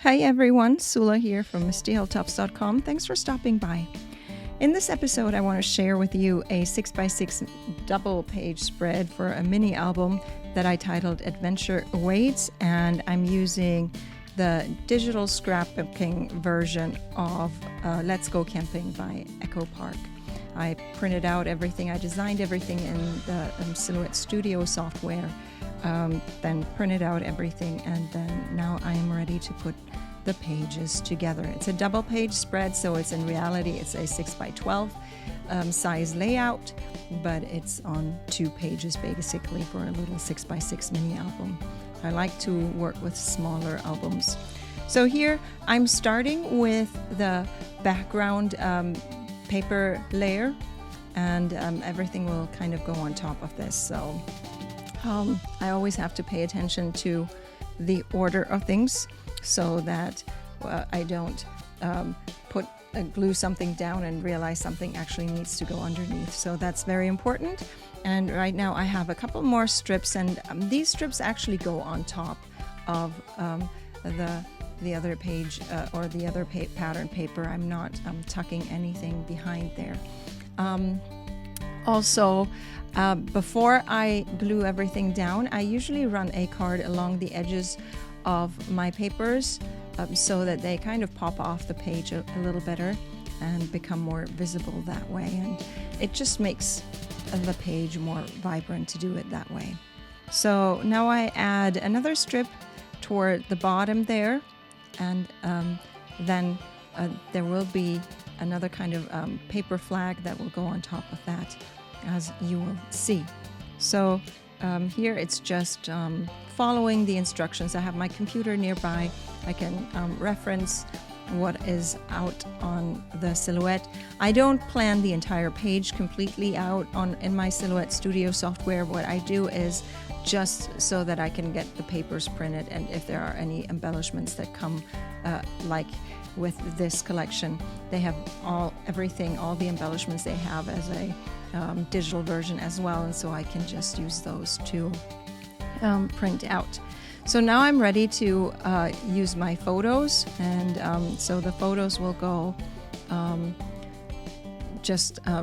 Hi everyone, Sula here from MistyHilltops.com. Thanks for stopping by. In this episode, I want to share with you a 6x6 double page spread for a mini album that I titled Adventure Awaits, and I'm using the digital scrapbooking version of Let's Go Camping by Echo Park. I printed out everything, I designed everything in the Silhouette Studio software, then printed out everything, and then now I am ready to put the pages together. It's a double page spread, so it's in reality it's a 6x12 size layout, but it's on 2 pages basically for a little 6x6 mini album. I like to work with smaller albums. So here I'm starting with the background paper layer, and everything will kind of go on top of this. So I always have to pay attention to the order of things so that I don't glue something down and realize something actually needs to go underneath. So that's very important. And right now I have a couple more strips, and these strips actually go on top of the other page or the other pattern paper. I'm not tucking anything behind there. Also, before I glue everything down, I usually run a card along the edges of my papers so that they kind of pop off the page a little better and become more visible that way. And it just makes the page more vibrant to do it that way. So now I add another strip toward the bottom there, and then there will be another kind of paper flag that will go on top of that, as you will see. So here it's just following the instructions. I have my computer nearby. I can reference what is out on the Silhouette. I don't plan the entire page completely out in my Silhouette Studio software. What I do is just so that I can get the papers printed, and if there are any embellishments that come like with this collection, they have all the embellishments they have as a digital version as well, and so I can just use those to print out. So now I'm ready to use my photos, and so the photos will go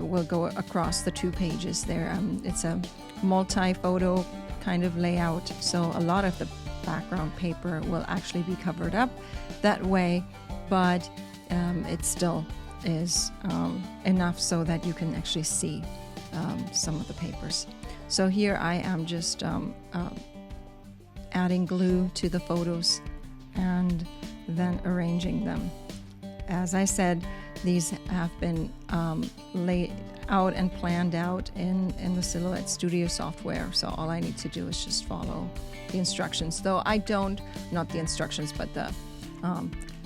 will go across the 2 pages there. It's a multi-photo kind of layout, so a lot of the background paper will actually be covered up that way, but it still is enough so that you can actually see some of the papers. So here I am just adding glue to the photos and then arranging them. As I said, these have been laid out and planned out in the Silhouette Studio software, so all I need to do is just follow the instructions, though I don't, not the instructions, but the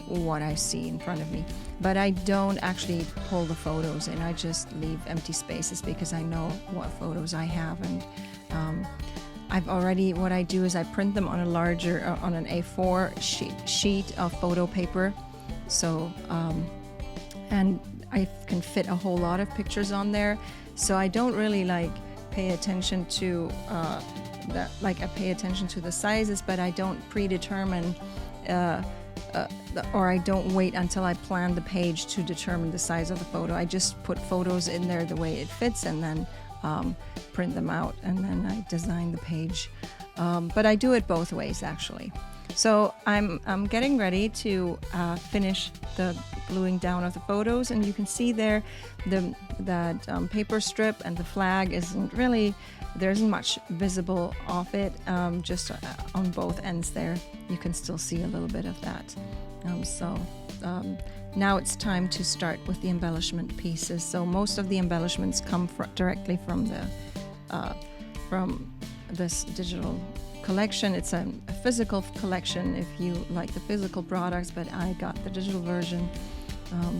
what I see in front of me. But I don't actually pull the photos in. I just leave empty spaces because I know what photos I have, and what I do is I print them on a larger, on an A4 sheet of photo paper. So, and I can fit a whole lot of pictures on there. So I don't really pay attention to that. I pay attention to the sizes, but I don't predetermine or I don't wait until I plan the page to determine the size of the photo. I just put photos in there the way it fits, and then print them out, and then I design the page. But I do it both ways actually. So I'm getting ready to finish the gluing down of the photos, and you can see there that paper strip and the flag there isn't much visible off it, just on both ends there. You can still see a little bit of that. Now it's time to start with the embellishment pieces. So most of the embellishments come directly from this digital collection. It's a physical collection if you like the physical products, but I got the digital version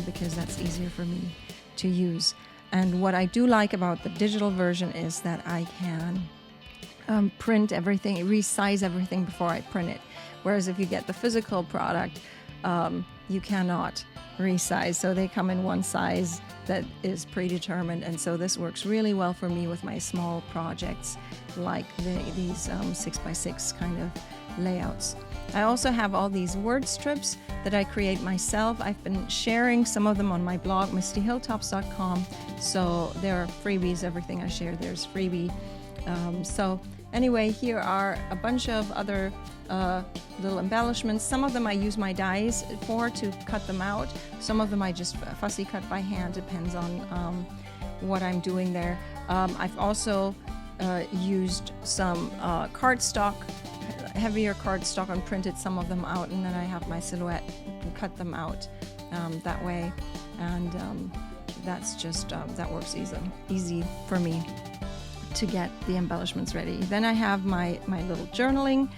because that's easier for me to use. And what I do like about the digital version is that I can print everything, resize everything before I print it. Whereas if you get the physical product, you cannot resize. So they come in one size that is predetermined, and so this works really well for me with my small projects like these 6x6 kind of layouts. I also have all these word strips that I create myself. I've been sharing some of them on my blog, mistyhilltops.com. So there are freebies. Everything I share there's freebie. So anyway, here are a bunch of other little embellishments. Some of them I use my dies for to cut them out. Some of them I just fussy cut by hand, depends on what I'm doing there. I've also used some cardstock, heavier cardstock, and printed some of them out, and then I have my silhouette and cut them out that way, and that's just that works easy for me to get the embellishments ready. Then I have my little journaling.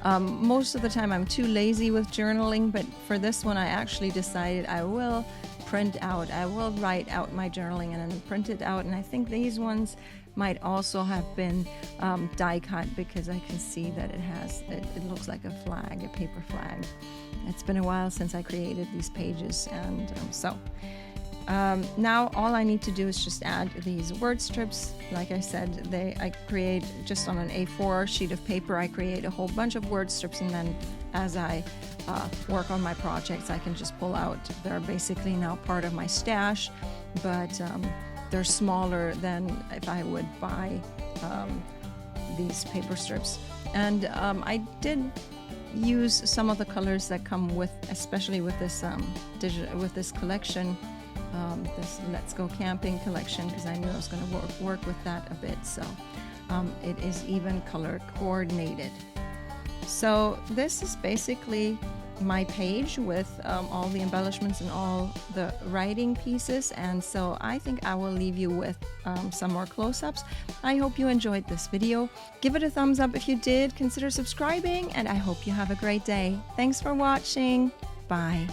Most of the time I'm too lazy with journaling, but for this one I actually decided I will write out my journaling and then print it out. And I think these ones might also have been die cut, because I can see that it looks like a flag, a paper flag. It's been a while since I created these pages, and now all I need to do is just add these word strips. Like I said, I create just on an A4 sheet of paper, I create a whole bunch of word strips, and then as I work on my projects, I can just pull out. They're basically now part of my stash, but they're smaller than if I would buy these paper strips. And I did use some of the colors that come with, especially with this this collection, this Let's Go Camping collection, because I knew I was going to work with that a bit. So it is even color coordinated. So this is basically my page with all the embellishments and all the writing pieces, and so I think I will leave you with some more close-ups. I hope you enjoyed this video. Give it a thumbs up if you did. Consider subscribing, and I hope you have a great day. Thanks for watching. Bye.